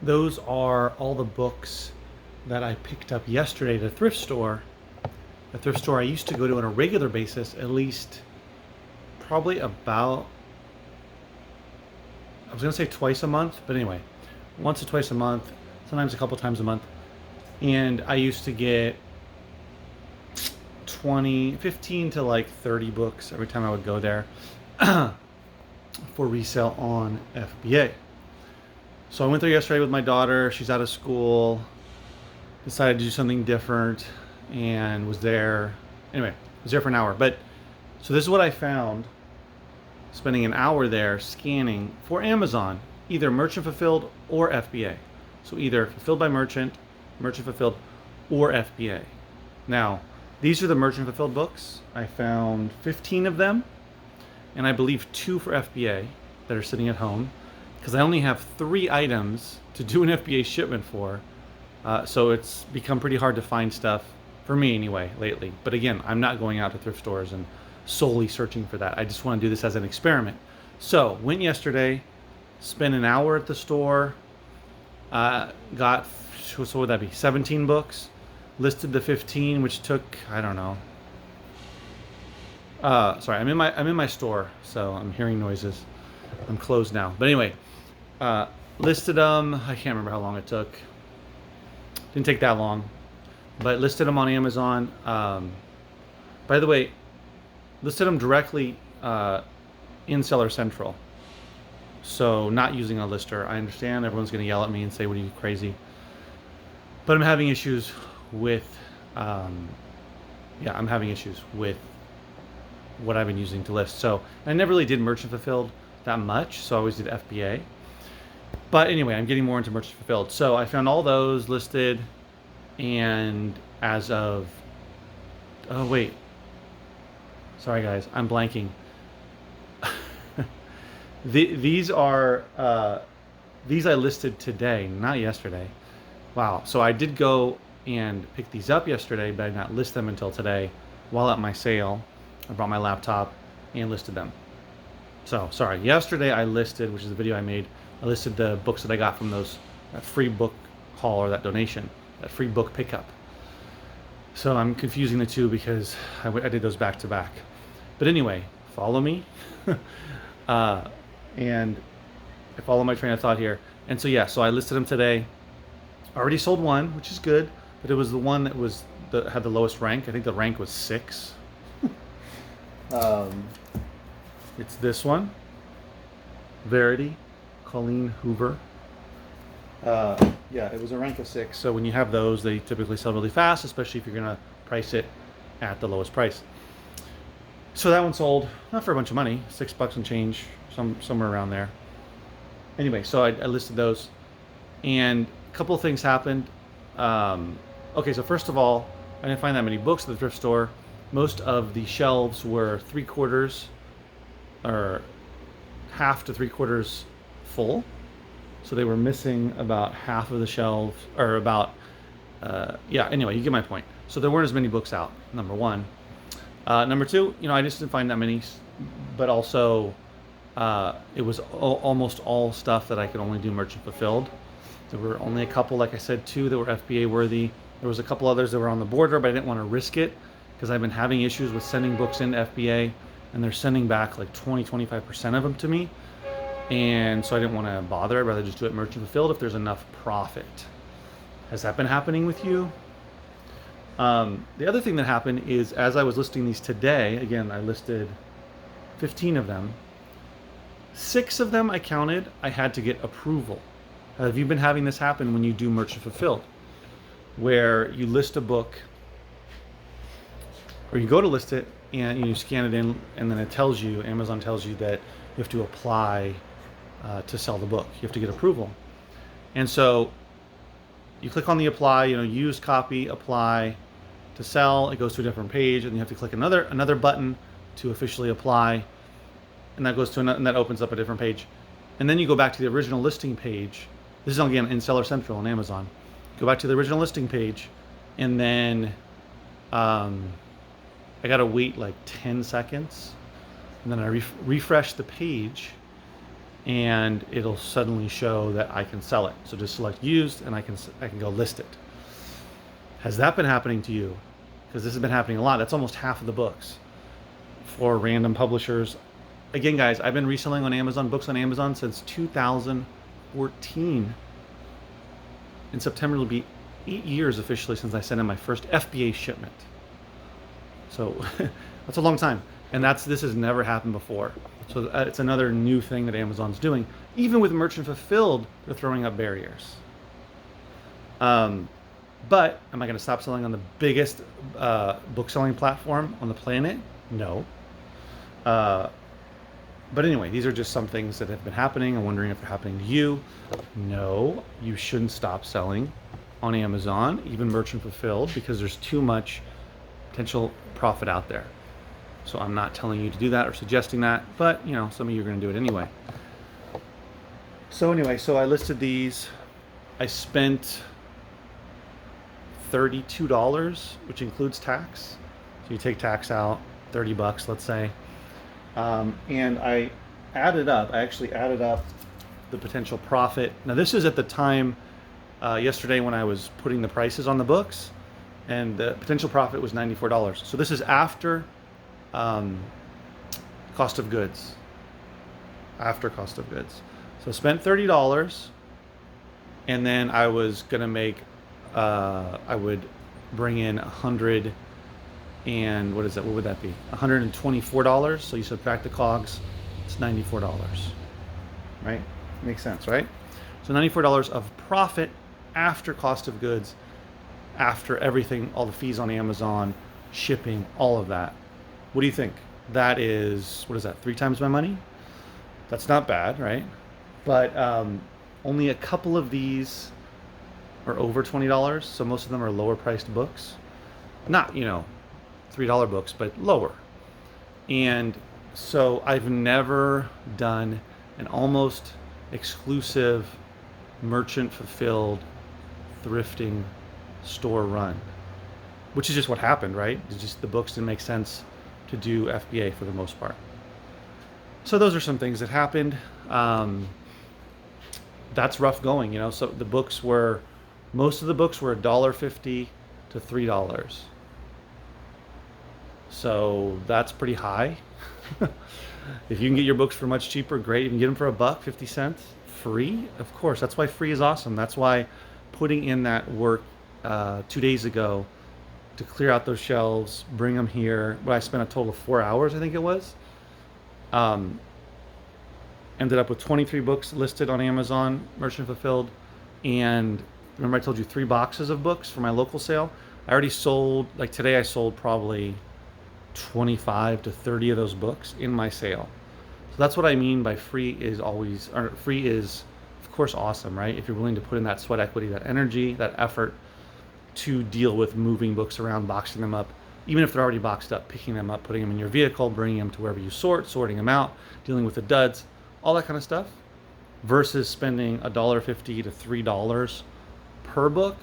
those are all the books that I picked up yesterday at a thrift store. The thrift store I used to go to on a regular basis, at least probably about, I was going to say twice a month, but anyway, once or twice a month, sometimes a couple times a month. And I used to get 15 to like 30 books every time I would go there for resale on FBA. So I went there yesterday with my daughter. She's out of school, decided to do something different, and was there. Anyway, was there for an hour. But so this is what I found, spending an hour there scanning for Amazon, either merchant fulfilled or FBA. So either fulfilled by merchant, merchant fulfilled, or FBA. Now, these are the merchant fulfilled books. I found 15 of them, and I believe 2 for FBA that are sitting at home, because I only have 3 items to do an FBA shipment for. So it's become pretty hard to find stuff, for me anyway, lately. But again, I'm not going out to thrift stores and solely searching for that. I just want to do this as an experiment. So went yesterday, spent an hour at the store, got, what would that be, 17 books, listed the 15, which took, I don't know. Sorry, I'm in my store, so I'm hearing noises. I'm closed now. But anyway, listed them. I can't remember how long it took. Didn't take that long, but listed them on Amazon. By the way, listed them directly in Seller Central. So not using a lister. I understand everyone's going to yell at me and say, "What are you, crazy?" But I'm having issues with, I'm having issues with what I've been using to list. So I never really did merchant fulfilled that much, so I always did FBA. But anyway, I'm getting more into merchant fulfilled. So I found all those listed, and as of, oh wait, sorry guys, I'm blanking. These are, these I listed today, not yesterday. Wow, so I did go and pick these up yesterday, but I did not list them until today while at my sale. I brought my laptop and listed them. So, sorry, yesterday I listed, which is the video I made, I listed the books that I got from that free book haul, or that donation, that free book pickup. So I'm confusing the two because I did those back to back. But anyway, follow me. And I follow my train of thought here. And so yeah, so I listed them today. I already sold one, which is good, but it was the one that had the lowest rank. I think the rank was 6. It's this one, Verity, Colleen Hoover. Yeah, it was a rank of 6. So when you have those, they typically sell really fast, especially if you're gonna price it at the lowest price. So that one sold, not for a bunch of money, $6 and change, somewhere around there. Anyway, so I listed those, and a couple of things happened. Okay, so first of all, I didn't find that many books at the thrift store. Most of the shelves were 3/4 or half to 3/4 full. So they were missing about half of the shelves, or about, anyway, you get my point. So there weren't as many books out, number one. Number two, I just didn't find that many, but also it was almost all stuff that I could only do merchant fulfilled. There were only a couple, like I said, 2 that were FBA worthy. There was a couple others that were on the border, but I didn't want to risk it because I've been having issues with sending books into FBA, and they're sending back like 20-25% of them to me. And so I didn't want to bother. I'd rather just do it merchant fulfilled if there's enough profit. Has that been happening with you? The other thing that happened is, as I was listing these today, again, I listed 15 of them. 6 of them I counted, I had to get approval. Have you been having this happen when you do merchant fulfilled? Where you list a book, or you go to list it, and you scan it in, and then it tells you, Amazon tells you that you have to apply to sell the book. You have to get approval. And so you click on the apply, use, copy, apply to sell. It goes to a different page, and you have to click another button to officially apply, and that goes to and that opens up a different page. And then you go back to the original listing page. This is again in Seller Central on Amazon. Go back to the original listing page, and then I gotta wait like 10 seconds, and then I refresh the page, and it'll suddenly show that I can sell it. So just select used, and I can go list it. Has that been happening to you? Because this has been happening a lot. That's almost half of the books for random publishers. Again, guys, I've been reselling on Amazon, books on Amazon since 2014. In September, it'll be 8 years officially since I sent in my first FBA shipment. So that's a long time. And this has never happened before. So it's another new thing that Amazon's doing. Even with merchant fulfilled, they're throwing up barriers. But am I going to stop selling on the biggest book selling platform on the planet? No. But anyway, these are just some things that have been happening. I'm wondering if they're happening to you. No, you shouldn't stop selling on Amazon, even merchant fulfilled, because there's too much potential profit out there. So I'm not telling you to do that or suggesting that, but some of you are going to do it anyway. So anyway, so I listed these. I spent $32, which includes tax. So you take tax out, $30, let's say. And I actually added up the potential profit. Now this is at the time yesterday when I was putting the prices on the books, and the potential profit was $94. So this is after cost of goods. After cost of goods. So I spent $30, and then I was gonna make I would bring in 100 and what is that? What would that be? $124. So you subtract the COGS, it's $94, right? Makes sense, right? So $94 of profit after cost of goods, after everything, all the fees on Amazon, shipping, all of that. What do you think? That is, what is that? 3 times my money? That's not bad, right? But only a couple of these are over $20. So most of them are lower priced books. Not, $3 books, but lower. And so I've never done an almost exclusive merchant fulfilled thrifting store run, which is just what happened, right? It's just the books didn't make sense to do FBA for the most part. So those are some things that happened. That's rough going, So most of the books were $1.50 to $3. So that's pretty high. If you can get your books for much cheaper, great. You can get them for $1.50, free. Of course, that's why free is awesome. That's why putting in that work 2 days ago to clear out those shelves, bring them here. Well, I spent a total of 4 hours, I think it was. Ended up with 23 books listed on Amazon, merchant fulfilled. And remember I told you 3 boxes of books for my local sale? I already sold, like today I sold probably 25 to 30 of those books in my sale. So that's what I mean by free is of course awesome, right? If you're willing to put in that sweat equity, that energy, that effort to deal with moving books around, boxing them up, even if they're already boxed up, picking them up, putting them in your vehicle, bringing them to wherever you sorting them out, dealing with the duds, all that kind of stuff, versus spending $1.50 to $3 per book,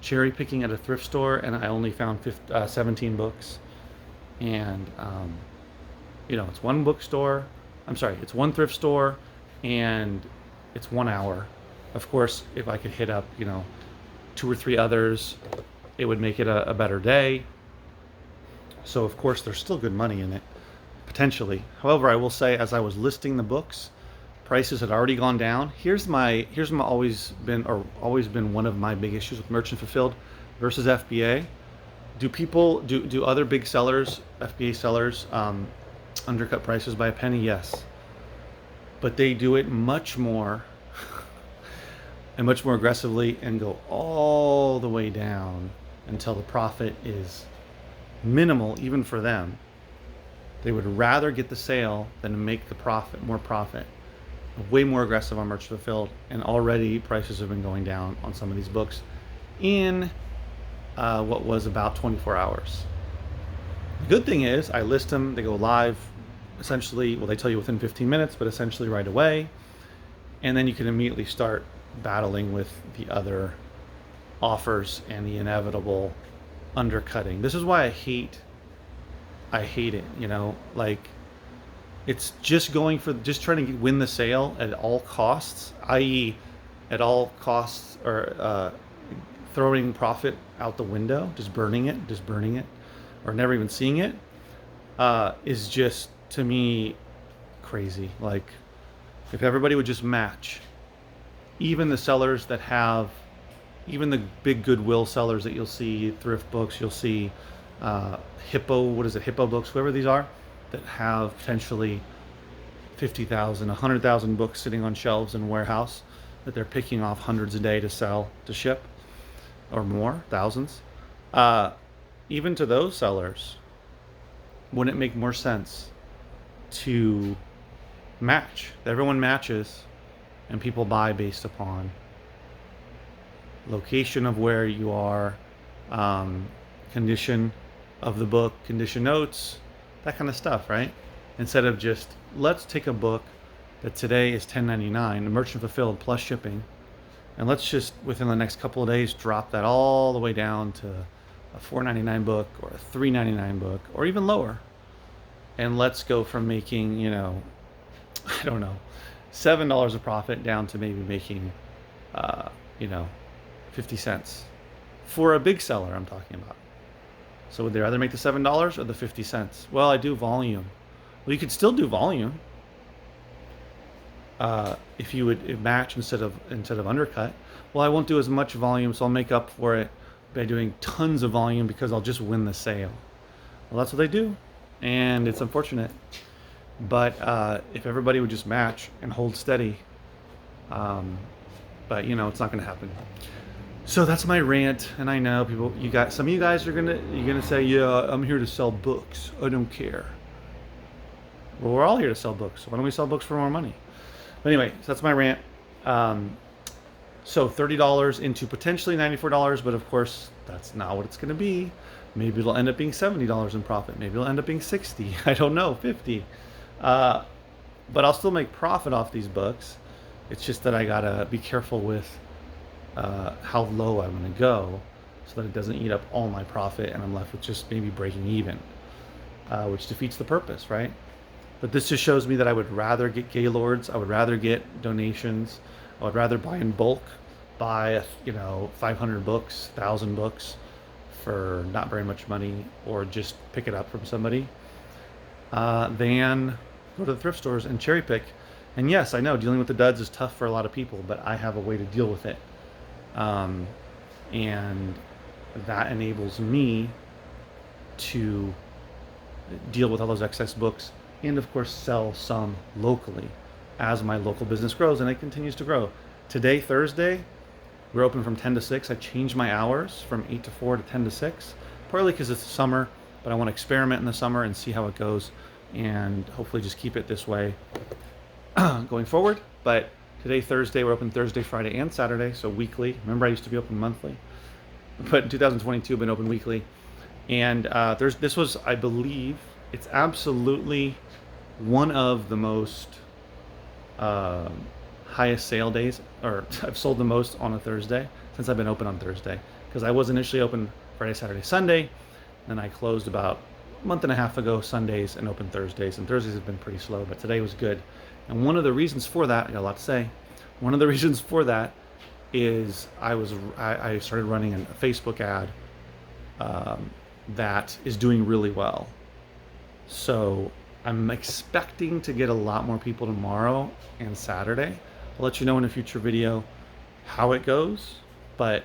cherry picking at a thrift store, and I only found 17 books. And it's one bookstore. It's one thrift store, and it's 1 hour. Of course, if I could hit up 2 or 3 others, it would make it a better day. So of course there's still good money in it, potentially. However, I will say, as I was listing the books, prices had already gone down. Here's my always been one of my big issues with merchant fulfilled versus FBA. Do other big sellers, FBA sellers, undercut prices by a penny? Yes. But they do it much more and much more aggressively and go all the way down until the profit is minimal even for them. They would rather get the sale than make the profit, more profit. Way more aggressive on merchant fulfilled, and already prices have been going down on some of these books in what was about 24 hours. The good thing is I list them, they go live essentially, well, they tell you within 15 minutes, but essentially right away. And then you can immediately start battling with the other offers and the inevitable undercutting. This is why I hate it, like It's just just trying to win the sale at all costs, i.e., at all costs, or throwing profit out the window, just burning it, or never even seeing it, is just, to me, crazy. Like, if everybody would just match, even the sellers that have, even the big Goodwill sellers that you'll see, Thrift books, you'll see Hippo books, whoever these are, that have potentially 50,000, 100,000 books sitting on shelves in a warehouse that they're picking off hundreds a day to sell, to ship, or more, thousands. Even to those sellers, wouldn't it make more sense to match? Everyone matches, and people buy based upon location of where you are, condition of the book, condition notes, that kind of stuff, right? Instead of just, let's take a book that today is $10.99, merchant fulfilled plus shipping, and let's just, within the next couple of days, drop that all the way down to a $4.99 book or a $3.99 book, or even lower. And let's go from making, I don't know, $7 of profit down to maybe making, 50 cents for a big seller I'm talking about. So would they rather make the $7 or the 50 cents? Well, I do volume. Well, you could still do volume if you would match instead of undercut. Well, I won't do as much volume, so I'll make up for it by doing tons of volume because I'll just win the sale. Well, that's what they do, and it's unfortunate. But if everybody would just match and hold steady, but it's not going to happen. So that's my rant, and I know some of you guys are gonna say, yeah, I'm here to sell books. I don't care. Well, we're all here to sell books. Why don't we sell books for more money? But anyway, so that's my rant. So $30 into potentially $94, but of course that's not what it's going to be. Maybe it'll end up being $70 in profit. Maybe it'll end up being 60. I don't know, 50. But I'll still make profit off these books. It's just that I gotta be careful with how low I'm going to go, so that it doesn't eat up all my profit and I'm left with just maybe breaking even, which defeats the purpose, right? But this just shows me that I would rather get Gaylords, I would rather get donations, I would rather buy in bulk, buy 500 books, 1,000 books for not very much money, or just pick it up from somebody, than go to the thrift stores and cherry pick. And yes, I know dealing with the duds is tough for a lot of people, but I have a way to deal with it. And that enables me to deal with all those excess books, and of course sell some locally as my local business grows, and it continues to grow. Today, Thursday, we're open from 10 to 6. I changed my hours from 8 to 4 to 10 to 6, partly because it's summer, but I want to experiment in the summer and see how it goes, and hopefully just keep it this way going forward. But today, Thursday, we're open Thursday, Friday, and Saturday, so weekly. Remember, I used to be open monthly, but in 2022, I've been open weekly. And this was, I believe, it's absolutely one of the most highest sale days, or I've sold the most on a Thursday since I've been open on Thursday, because I was initially open Friday, Saturday, Sunday, then I closed about a month and a half ago Sundays and opened Thursdays, and Thursdays have been pretty slow, but today was good. And one of the reasons for that, I got a lot to say, one of the reasons for that is I started running a Facebook ad that is doing really well. So I'm expecting to get a lot more people tomorrow and Saturday. I'll let you know in a future video how it goes. But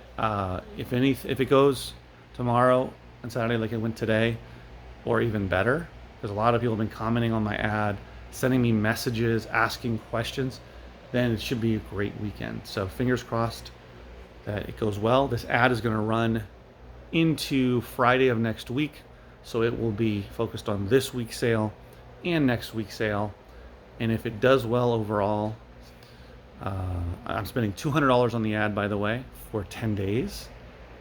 if it goes tomorrow and Saturday like it went today, or even better, because a lot of people have been commenting on my ad, sending me messages, asking questions, then it should be a great weekend. So fingers crossed that it goes well. This ad is going to run into Friday of next week, so it will be focused on this week's sale and next week's sale. And if it does well overall, I'm spending $200 on the ad, by the way, for 10 days.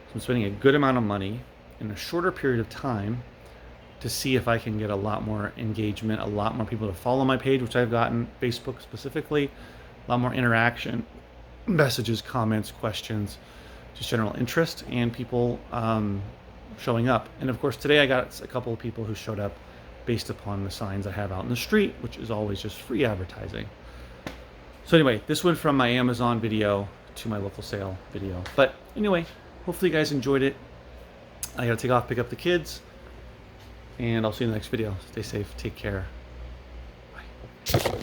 So I'm spending a good amount of money in a shorter period of time to see if I can get a lot more engagement, a lot more people to follow my page, which I've gotten, Facebook specifically, a lot more interaction, messages, comments, questions, just general interest, and people showing up. And of course, today I got a couple of people who showed up based upon the signs I have out in the street, which is always just free advertising. So anyway, this went from my Amazon video to my local sale video. But anyway, hopefully you guys enjoyed it. I gotta take off, pick up the kids, and I'll see you in the next video. Stay safe, take care. Bye.